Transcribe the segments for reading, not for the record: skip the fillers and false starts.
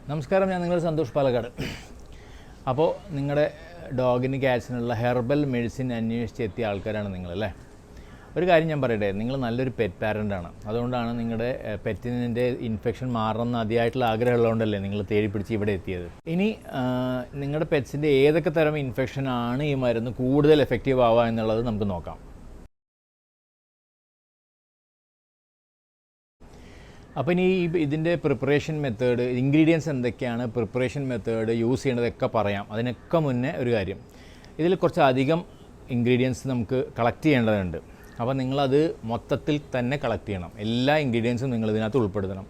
നമസ്കാരം, ഞാൻ നിങ്ങളുടെ സന്തോഷ് പാലക്കാട്. അപ്പോൾ നിങ്ങളുടെ ഡോഗിന് ക്യാറ്റ്സിനുള്ള ഹെർബൽ മെഡിസിൻ അന്വേഷിച്ചെത്തിയ ആൾക്കാരാണ് നിങ്ങളല്ലേ. ഒരു കാര്യം ഞാൻ പറയട്ടെ, നിങ്ങൾ നല്ലൊരു പെറ്റ് പാരൻ്റാണ്. അതുകൊണ്ടാണ് നിങ്ങളുടെ പെറ്റിൻ്റെ ഇൻഫെക്ഷൻ മാറണമെന്ന് അതിയായിട്ടുള്ള ആഗ്രഹമുള്ളതുകൊണ്ടല്ലേ നിങ്ങൾ തേടി പിടിച്ച് ഇവിടെ എത്തിയത്. ഇനി നിങ്ങളുടെ പെറ്റ്സിൻ്റെ ഏതൊക്കെ തരം ഇൻഫെക്ഷനാണ് ഈ മരുന്ന് കൂടുതൽ എഫക്റ്റീവ് ആവുക എന്നുള്ളത് നമുക്ക് നോക്കാം. അപ്പോൾ ഇനി ഇതിൻ്റെ പ്രിപ്പറേഷൻ മെത്തേഡ്, ഇൻഗ്രീഡിയൻസ് എന്തൊക്കെയാണ്, പ്രിപ്പറേഷൻ മെത്തേഡ്, യൂസ് ചെയ്യേണ്ടതൊക്കെ പറയാം. അതിനൊക്കെ മുന്നേ ഒരു കാര്യം, ഇതിൽ കുറച്ചധികം ഇൻഗ്രീഡിയൻസ് നമുക്ക് കളക്ട് ചെയ്യേണ്ടതുണ്ട്. അപ്പോൾ നിങ്ങളത് മൊത്തത്തിൽ തന്നെ കളക്ട് ചെയ്യണം. എല്ലാ ഇൻഗ്രീഡിയൻസും നിങ്ങൾ ഇതിനകത്ത് ഉൾപ്പെടുത്തണം.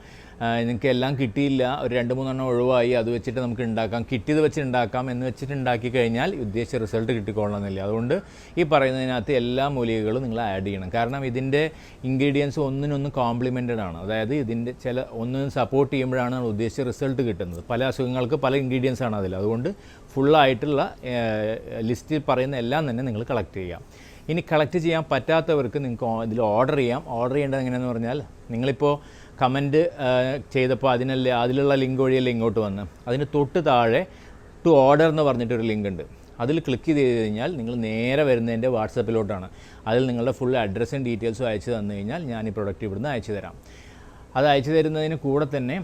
നിങ്ങൾക്ക് എല്ലാം കിട്ടിയില്ല, ഒരു 2-3 ഒഴിവായി, അത് വെച്ചിട്ട് നമുക്ക് ഉണ്ടാക്കാം, കിട്ടിയത് വെച്ച് ഉണ്ടാക്കാം എന്ന് വെച്ചിട്ട് ഉണ്ടാക്കി കഴിഞ്ഞാൽ ഉദ്ദേശിച്ച റിസൾട്ട് കിട്ടിക്കൊള്ളണമെന്നില്ല. അതുകൊണ്ട് ഈ പറയുന്നതിനകത്ത് എല്ലാ മൂലികകളും നിങ്ങൾ ആഡ് ചെയ്യണം. കാരണം ഇതിൻ്റെ ഇൻഗ്രീഡിയൻസ് ഒന്നിനൊന്ന് കോംപ്ലിമെൻറ്റഡ് ആണ്. അതായത് ഇതിൻ്റെ ഒന്നിനും സപ്പോർട്ട് ചെയ്യുമ്പോഴാണ് നമ്മൾ ഉദ്ദേശിച്ച റിസൾട്ട് കിട്ടുന്നത്. പല അസുഖങ്ങൾക്ക് പല ഇൻഗ്രീഡിയൻസ് ആണ് അതിൽ. അതുകൊണ്ട് ഫുള്ളായിട്ടുള്ള ലിസ്റ്റിൽ പറയുന്ന എല്ലാം തന്നെ നിങ്ങൾ കളക്ട് ചെയ്യാം. ഇനി കളക്ട് ചെയ്യാൻ പറ്റാത്തവർക്ക് നിങ്ങൾക്ക് ഇതിൽ ഓർഡർ ചെയ്യാം. ഓർഡർ ചെയ്യേണ്ടത് എങ്ങനെയാണെന്ന് പറഞ്ഞാൽ, നിങ്ങളിപ്പോൾ കമൻറ്റ് ചെയ്തപ്പോൾ അതിലുള്ള ലിങ്ക് വഴിയല്ലേ ഇങ്ങോട്ട് വന്ന്, അതിന് തൊട്ട് താഴെ ടു ഓർഡർ എന്ന് പറഞ്ഞിട്ടൊരു ലിങ്ക് ഉണ്ട്. അതിൽ ക്ലിക്ക് ചെയ്ത് കഴിഞ്ഞാൽ നിങ്ങൾ നേരെ വരുന്നതിൻ്റെ വാട്സപ്പിലോട്ടാണ്. അതിൽ നിങ്ങളുടെ ഫുൾ അഡ്രസ്സും ഡീറ്റെയിൽസും അയച്ചു തന്നു കഴിഞ്ഞാൽ ഞാൻ ഈ പ്രൊഡക്റ്റ് ഇവിടുന്ന് അയച്ചു തരാം. അത് അയച്ചു തരുന്നതിന് കൂടെ തന്നെ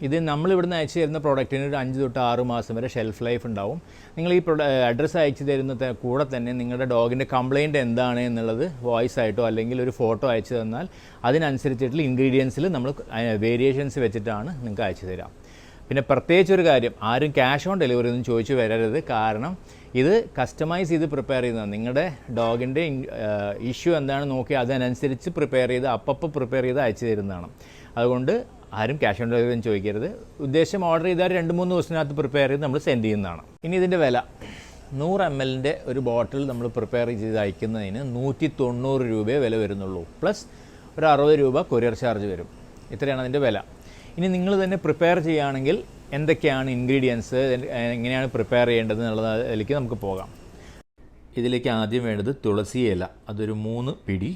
ഇത് നമ്മളിവിടുന്ന് അയച്ചു തരുന്ന പ്രോഡക്റ്റിന് ഒരു 5 തൊട്ട് 6 മാസം വരെ ഷെൽഫ് ലൈഫ് ഉണ്ടാവും. നിങ്ങൾ ഈ അഡ്രസ്സ് അയച്ചു തരുന്ന കൂടെ തന്നെ നിങ്ങളുടെ ഡോഗിൻ്റെ കംപ്ലയിൻറ്റ് എന്താണ് എന്നുള്ളത് വോയിസ് ആയിട്ടോ അല്ലെങ്കിൽ ഒരു ഫോട്ടോ അയച്ചു തന്നാൽ അതിനനുസരിച്ചിട്ടുള്ള ഇൻഗ്രീഡിയൻസിൽ നമ്മൾ വേരിയേഷൻസ് വെച്ചിട്ടാണ് നിങ്ങൾക്ക് അയച്ചു തരാം. പിന്നെ പ്രത്യേകിച്ചൊരു കാര്യം, ആരും ക്യാഷ് ഓൺ ഡെലിവറി ഒന്നും ചോദിച്ചു വരരുത്. കാരണം ഇത് കസ്റ്റമൈസ് ചെയ്ത് പ്രിപ്പയർ ചെയ്യുന്നതാണ്. നിങ്ങളുടെ ഡോഗിൻ്റെ ഇഷ്യൂ എന്താണ് നോക്കി അതിനനുസരിച്ച് പ്രിപ്പയർ ചെയ്ത് അപ്പോൾ പ്രിപ്പയർ ചെയ്ത് അയച്ചു തരുന്നതാണ്. അതുകൊണ്ട് ആരും ക്യാഷ് ഓൺ ഡെലിവറി ചോദിക്കരുത്. ഉദ്ദേശം ഓർഡർ ചെയ്താൽ 2-3 ദിവസത്തിനകത്ത് പ്രിപ്പയർ ചെയ്ത് നമ്മൾ സെൻഡ് ചെയ്യുന്നതാണ്. ഇനി ഇതിൻ്റെ വില 100 ml ഒരു ബോട്ടിൽ നമ്മൾ പ്രിപ്പയർ ചെയ്ത് അയക്കുന്നതിന് 190 രൂപയെ വില വരുന്നുള്ളൂ. പ്ലസ് ഒരു 60 രൂപ കൊറിയർ ചാർജ് വരും. ഇത്രയാണ് അതിൻ്റെ വില. ഇനി നിങ്ങൾ തന്നെ പ്രിപ്പയർ ചെയ്യുകയാണെങ്കിൽ എന്തൊക്കെയാണ് ഇൻഗ്രീഡിയൻസ്, എങ്ങനെയാണ് പ്രിപ്പയർ ചെയ്യേണ്ടത് എന്നുള്ളതിലേക്ക് നമുക്ക് പോകാം. ഇതിലേക്ക് ആദ്യം വേണ്ടത് തുളസി ഇല, അതൊരു 3 പിടി.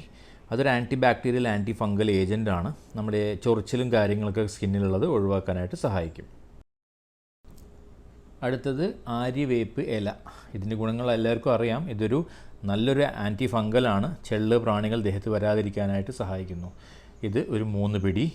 അതൊരു ആൻറ്റി ബാക്ടീരിയൽ ആൻറ്റി ഫംഗൽ ഏജൻറ്റാണ്. നമ്മുടെ ചൊറിച്ചിലും കാര്യങ്ങളൊക്കെ സ്കിന്നിലുള്ളത് ഒഴിവാക്കാനായിട്ട് സഹായിക്കും. അടുത്തത് ആര്യവേപ്പ് ഇല. ഇതിൻ്റെ ഗുണങ്ങൾ എല്ലാവർക്കും അറിയാം. ഇതൊരു നല്ലൊരു ആൻറ്റി ഫംഗലാണ്. ചെള്ള് പ്രാണികൾ ദേഹത്ത് വരാതിരിക്കാനായിട്ട് സഹായിക്കുന്നു. ഇത് ഒരു 3 പിടി.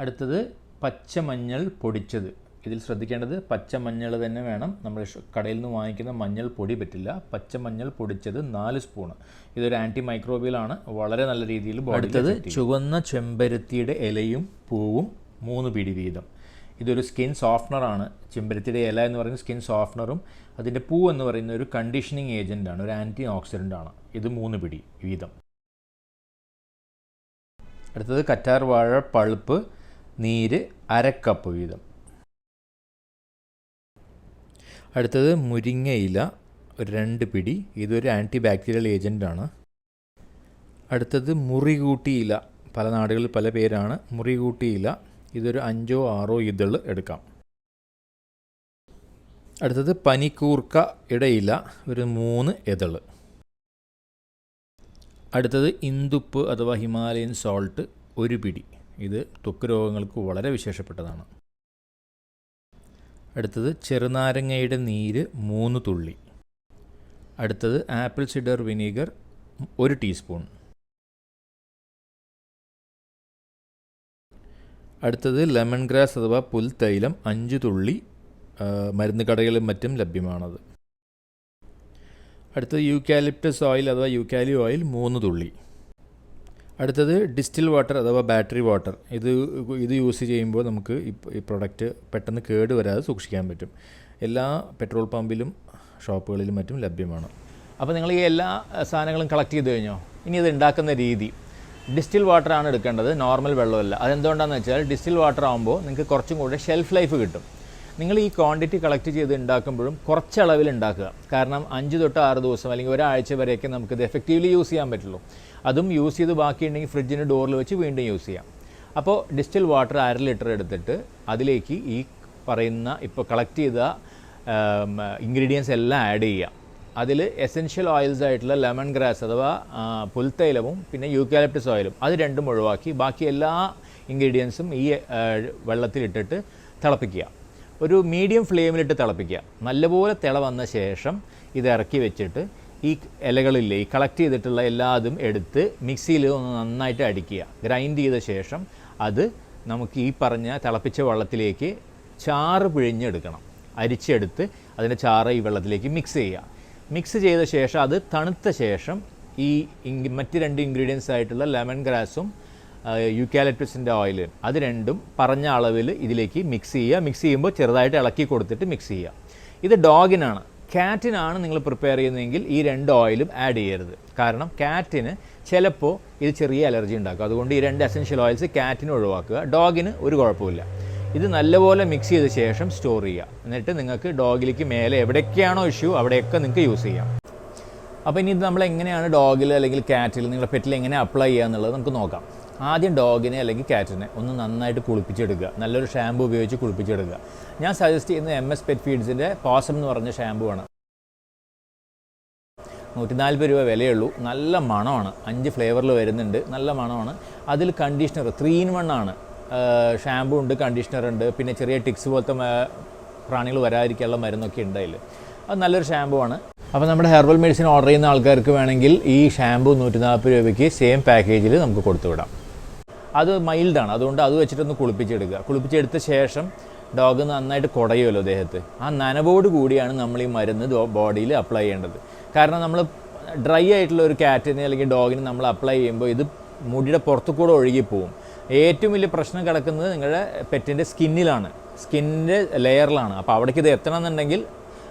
അടുത്തത് പച്ചമഞ്ഞൾ പൊടിച്ചത്. ഇതിൽ ശ്രദ്ധിക്കേണ്ടത് പച്ചമഞ്ഞൾ തന്നെ വേണം. നമ്മൾ കടയിൽ നിന്ന് വാങ്ങിക്കുന്ന മഞ്ഞൾ പൊടി പറ്റില്ല. പച്ചമഞ്ഞൾ പൊടിച്ചത് 4 സ്പൂണ്. ഇതൊരു ആൻറ്റി മൈക്രോബിയലാണ്, വളരെ നല്ല രീതിയിൽ. അടുത്തത് ചുവന്ന ചെമ്പരത്തിയുടെ ഇലയും പൂവും 3 പിടി വീതം. ഇതൊരു സ്കിൻ സോഫ്റ്റ്നറാണ്. ചെമ്പരത്തിയുടെ ഇല എന്ന് പറയുന്നത് സ്കിൻ സോഫ്റ്റ്നറും അതിൻ്റെ പൂ എന്ന് പറയുന്ന ഒരു കണ്ടീഷനിങ് ഏജൻറ്റാണ്, ഒരു ആൻറ്റി ഓക്സിഡൻ്റാണ്. ഇത് 3 പിടി വീതം. അടുത്തത് കറ്റാർ വാഴ പൾപ്പ് നീര് 1/2 കപ്പ് വീതം. അടുത്തത് മുരിങ്ങയില ഒരു 2 പിടി. ഇതൊരു ആൻറ്റി ബാക്ടീരിയൽ ഏജൻറ്റാണ്. അടുത്തത് മുറികൂട്ടിയില, പല നാടുകളിൽ പല പേരാണ്. മുറികൂട്ടിയില, ഇതൊരു 5-6 ഇതൾ എടുക്കാം. അടുത്തത് പനിക്കൂർക്കയുടെ ഇല ഒരു 3 ഇതൾ. അടുത്തത് ഇന്ദുപ്പ് അഥവാ ഹിമാലയൻ സോൾട്ട് 1 പിടി. ഇത് ത്വക്ക് രോഗങ്ങൾക്ക് വളരെ വിശേഷപ്പെട്ടതാണ്. അടുത്തത് ചെറുനാരങ്ങയുടെ നീര് 3 തുള്ളി. അടുത്തത് ആപ്പിൾ സിഡർ വിനീഗർ 1 ടീസ്പൂൺ. അടുത്തത് ലെമൺ ഗ്രാസ് അഥവാ പുൽത്തൈലം 5 തുള്ളി. മരുന്ന് കടകളിലും മറ്റും ലഭ്യമാണത്. അടുത്തത് യൂക്കാലിപ്റ്റസ് ഓയിൽ അഥവാ യൂക്കാലി ഓയിൽ 3 തുള്ളി. അടുത്തത് ഡിസ്റ്റിൽ വാട്ടർ അഥവാ ബാറ്ററി വാട്ടർ. ഇത് യൂസ് ചെയ്യുമ്പോൾ നമുക്ക് ഈ പ്രൊഡക്റ്റ് പെട്ടെന്ന് കേടുവരാതെ സൂക്ഷിക്കാൻ പറ്റും. എല്ലാ പെട്രോൾ പമ്പിലും ഷോപ്പുകളിലും മറ്റും ലഭ്യമാണ്. അപ്പോൾ നിങ്ങൾ ഈ എല്ലാ സാധനങ്ങളും കളക്ട് ചെയ്ത് കഴിഞ്ഞോ? ഇനി ഇത് ഉണ്ടാക്കുന്ന രീതി, ഡിസ്റ്റിൽ വാട്ടറാണ് എടുക്കേണ്ടത്, നോർമൽ വെള്ളമല്ല. അതെന്തുകൊണ്ടാണെന്ന് വെച്ചാൽ ഡിസ്റ്റിൽ വാട്ടർ ആകുമ്പോൾ നിങ്ങൾക്ക് കുറച്ചും കൂടെ ഷെൽഫ് ലൈഫ് കിട്ടും. നിങ്ങൾ ഈ ക്വാണ്ടിറ്റി കളക്ട് ചെയ്ത് ഉണ്ടാക്കുമ്പോഴും കുറച്ചളവിൽ ഉണ്ടാക്കുക. കാരണം 5 തൊട്ട് 6 ദിവസം അല്ലെങ്കിൽ ഒരാഴ്ച വരെയൊക്കെ നമുക്കിത് എഫക്റ്റീവ്ലി യൂസ് ചെയ്യാൻ പറ്റുള്ളൂ. അതും യൂസ് ചെയ്ത് ബാക്കിയുണ്ടെങ്കിൽ ഫ്രിഡ്ജിന് ഡോറിൽ വെച്ച് വീണ്ടും യൂസ് ചെയ്യാം. അപ്പോൾ ഡിസ്റ്റിൽ വാട്ടർ 1/2 ലിറ്റർ എടുത്തിട്ട് അതിലേക്ക് ഈ പറയുന്ന ഇപ്പോൾ കളക്ട് ചെയ്ത ഇൻഗ്രീഡിയൻസ് എല്ലാം ആഡ് ചെയ്യുക. അതിൽ എസെൻഷ്യൽ ഓയിൽസ് ആയിട്ടുള്ള ലെമൺ ഗ്രാസ് അഥവാ പുൽത്തൈലവും പിന്നെ യൂക്കാലിപ്റ്റസ് ഓയിലും അത് രണ്ടും ഒഴിവാക്കി ബാക്കി എല്ലാ ഇൻഗ്രീഡിയൻസും ഈ വെള്ളത്തിലിട്ടിട്ട് തിളപ്പിക്കുക. ഒരു മീഡിയം ഫ്ലെയിമിലിട്ട് തിളപ്പിക്കുക. നല്ലപോലെ തിള വന്ന ശേഷം ഇത് ഇറക്കി വെച്ചിട്ട് ഈ ഇലകളില്ലേ, ഈ കളക്ട് ചെയ്തിട്ടുള്ള എല്ലാതും എടുത്ത് മിക്സിയിൽ ഒന്ന് നന്നായിട്ട് അടിക്കുക. ഗ്രൈൻഡ് ചെയ്ത ശേഷം അത് നമുക്ക് ഈ പറഞ്ഞ തിളപ്പിച്ച വെള്ളത്തിലേക്ക് ചാറ് പിഴിഞ്ഞെടുക്കണം. അരിച്ചെടുത്ത് അതിൻ്റെ ചാറ് ഈ വെള്ളത്തിലേക്ക് മിക്സ് ചെയ്യുക. മിക്സ് ചെയ്ത ശേഷം അത് തണുത്ത ശേഷം ഈ മറ്റ് 2 ഇൻഗ്രീഡിയൻസ് ആയിട്ടുള്ള ലെമൺ ഗ്രാസും യൂക്കാലിപ്റ്റസിൻ്റെ ഓയിലും അത് രണ്ടും പറഞ്ഞ അളവിൽ ഇതിലേക്ക് മിക്സ് ചെയ്യുക. മിക്സ് ചെയ്യുമ്പോൾ ചെറുതായിട്ട് ഇളക്കി കൊടുത്തിട്ട് മിക്സ് ചെയ്യുക. ഇത് ഡോഗിനാണ്. കാറ്റിനാണ് നിങ്ങൾ പ്രിപ്പയർ ചെയ്യുന്നതെങ്കിൽ ഈ 2 ഓയിലും ആഡ് ചെയ്യരുത്. കാരണം കാറ്റിന് ചിലപ്പോൾ ഇത് ചെറിയ അലർജി ഉണ്ടാക്കും. അതുകൊണ്ട് ഈ 2 എസൻഷ്യൽ ഓയിൽസ് കാറ്റിന് ഒഴിവാക്കുക. ഡോഗിന് ഒരു കുഴപ്പമില്ല. ഇത് നല്ലപോലെ മിക്സ് ചെയ്ത ശേഷം സ്റ്റോർ ചെയ്യുക. എന്നിട്ട് നിങ്ങൾക്ക് ഡോഗിലേക്ക് മേലെ എവിടെയൊക്കെയാണോ ഇഷ്യൂ അവിടെയൊക്കെ നിങ്ങൾക്ക് യൂസ് ചെയ്യാം. അപ്പോൾ ഇനി ഇത് നമ്മൾ എങ്ങനെയാണ് ഡോഗിൽ അല്ലെങ്കിൽ കാറ്റിൽ നിങ്ങളുടെ പെറ്റിൽ എങ്ങനെ അപ്ലൈ ചെയ്യുക എന്നുള്ളത് നമുക്ക് നോക്കാം. ആദ്യം ഡോഗിനെ അല്ലെങ്കിൽ കാറ്റിനെ ഒന്ന് നന്നായിട്ട് കുളിപ്പിച്ചെടുക്കുക. നല്ലൊരു ഷാമ്പു ഉപയോഗിച്ച് കുളിപ്പിച്ചെടുക്കുക. ഞാൻ സജസ്റ്റ് ചെയ്യുന്നത് MS പെറ്റ് ഫീഡ്സിൻ്റെ പോസം എന്ന് പറഞ്ഞ ഷാമ്പു ആണ്. 140 രൂപ വിലയുള്ളൂ. നല്ല മണമാണ്. 5 ഫ്ലേവറിൽ വരുന്നുണ്ട്. നല്ല മണമാണ്. അതിൽ കണ്ടീഷണർ 3 in 1 ആണ്. ഷാമ്പു ഉണ്ട്, കണ്ടീഷണർ ഉണ്ട്, പിന്നെ ചെറിയ ടിക്സ് പോലത്തെ പ്രാണികൾ വരാതിരിക്കാനുള്ള മരുന്നൊക്കെ ഉണ്ട് അതിൽ. അത് നല്ലൊരു ഷാമ്പു ആണ്. അപ്പോൾ നമ്മുടെ ഹെർബൽ മെഡിസിൻ ഓർഡർ ചെയ്യുന്ന ആൾക്കാർക്ക് വേണമെങ്കിൽ ഈ ഷാമ്പു 140 രൂപയ്ക്ക് സെയിം പാക്കേജിൽ നമുക്ക് കൊടുത്തു വിടാം. അത് മൈൽഡാണ്. അതുകൊണ്ട് അത് വെച്ചിട്ടൊന്ന് കുളിപ്പിച്ചെടുക്കുക. കുളിപ്പിച്ചെടുത്ത ശേഷം ഡോഗ് നന്നായിട്ട് കുടയുമല്ലോ ദേഹത്ത്. ആ നനവോട് കൂടിയാണ് നമ്മൾ ഈ മരുന്ന് ബോഡിയിൽ അപ്ലൈ ചെയ്യേണ്ടത്. കാരണം നമ്മൾ ഡ്രൈ ആയിട്ടുള്ള ഒരു കാറ്റിന് അല്ലെങ്കിൽ ഡോഗിന് നമ്മൾ അപ്ലൈ ചെയ്യുമ്പോൾ ഇത് മുടിയുടെ പുറത്തു കൂടെ ഒഴുകിപ്പോവും. ഏറ്റവും വലിയ പ്രശ്നം കിടക്കുന്നത് നിങ്ങളുടെ പെറ്റിൻ്റെ സ്കിന്നിലാണ്, സ്കിന്നിൻ്റെ ലെയറിലാണ്. അപ്പോൾ അവിടേക്ക് ഇത് എത്തണമെന്നുണ്ടെങ്കിൽ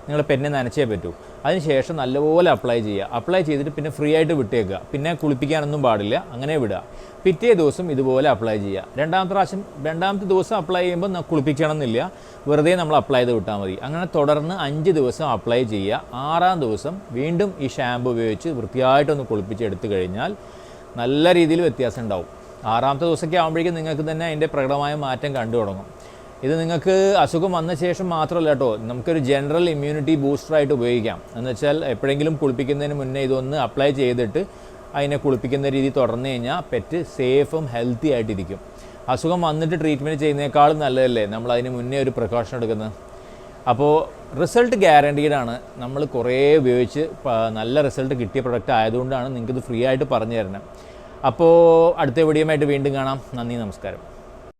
നിങ്ങളുടെ പെറ്റിനെ നനച്ചേ പറ്റൂ. അതിനുശേഷം നല്ലപോലെ അപ്ലൈ ചെയ്യുക. അപ്ലൈ ചെയ്തിട്ട് പിന്നെ ഫ്രീ ആയിട്ട് വിട്ടേക്കുക. പിന്നെ കുളിപ്പിക്കാനൊന്നും പാടില്ല, അങ്ങനെ വിടുക. പിറ്റേ ദിവസം ഇതുപോലെ അപ്ലൈ ചെയ്യുക. രണ്ടാമത്തെ ദിവസം അപ്ലൈ ചെയ്യുമ്പോൾ കുളിപ്പിക്കണമെന്നില്ല, വെറുതെ നമ്മൾ അപ്ലൈ ചെയ്ത് വിട്ടാൽ മതി. അങ്ങനെ തുടർന്ന് 5 ദിവസം അപ്ലൈ ചെയ്യുക. 6ാം ദിവസം വീണ്ടും ഈ ഷാമ്പു ഉപയോഗിച്ച് വൃത്തിയായിട്ടൊന്ന് കുളിപ്പിച്ചെടുത്ത് കഴിഞ്ഞാൽ നല്ല രീതിയിൽ വ്യത്യാസം ഉണ്ടാവും. 6ാമത്തെ ദിവസമൊക്കെ ആകുമ്പോഴേക്കും നിങ്ങൾക്ക് തന്നെ അതിൻ്റെ പ്രകടമായ മാറ്റം കണ്ടു തുടങ്ങും. ഇത് നിങ്ങൾക്ക് അസുഖം വന്ന ശേഷം മാത്രമല്ല കേട്ടോ, നമുക്കൊരു ജനറൽ ഇമ്മ്യൂണിറ്റി ബൂസ്റ്ററായിട്ട് ഉപയോഗിക്കാം. എന്ന് വെച്ചാൽ എപ്പോഴെങ്കിലും കുളിപ്പിക്കുന്നതിന് മുന്നേ ഇതൊന്ന് അപ്ലൈ ചെയ്തിട്ട് അതിനെ കുളിപ്പിക്കുന്ന രീതി തുടർന്ന് കഴിഞ്ഞാൽ പെറ്റ് സേഫും ഹെൽത്തി ആയിട്ടിരിക്കും. അസുഖം വന്നിട്ട് ട്രീറ്റ്മെൻറ്റ് ചെയ്യുന്നതിനേക്കാളും നല്ലതല്ലേ നമ്മൾ അതിന് മുന്നേ ഒരു പ്രിക്കോഷൻ എടുക്കുന്നത്. അപ്പോൾ റിസൾട്ട് ഗ്യാരണ്ടീഡാണ്. നമ്മൾ കുറേ ഉപയോഗിച്ച് നല്ല റിസൾട്ട് കിട്ടിയ പ്രൊഡക്റ്റ് ആയതുകൊണ്ടാണ് നിങ്ങൾക്കിത് ഫ്രീ ആയിട്ട് പറഞ്ഞു തരണം. അപ്പോൾ അടുത്ത വീഡിയോയുമായിട്ട് വീണ്ടും കാണാം. നന്ദി, നമസ്കാരം.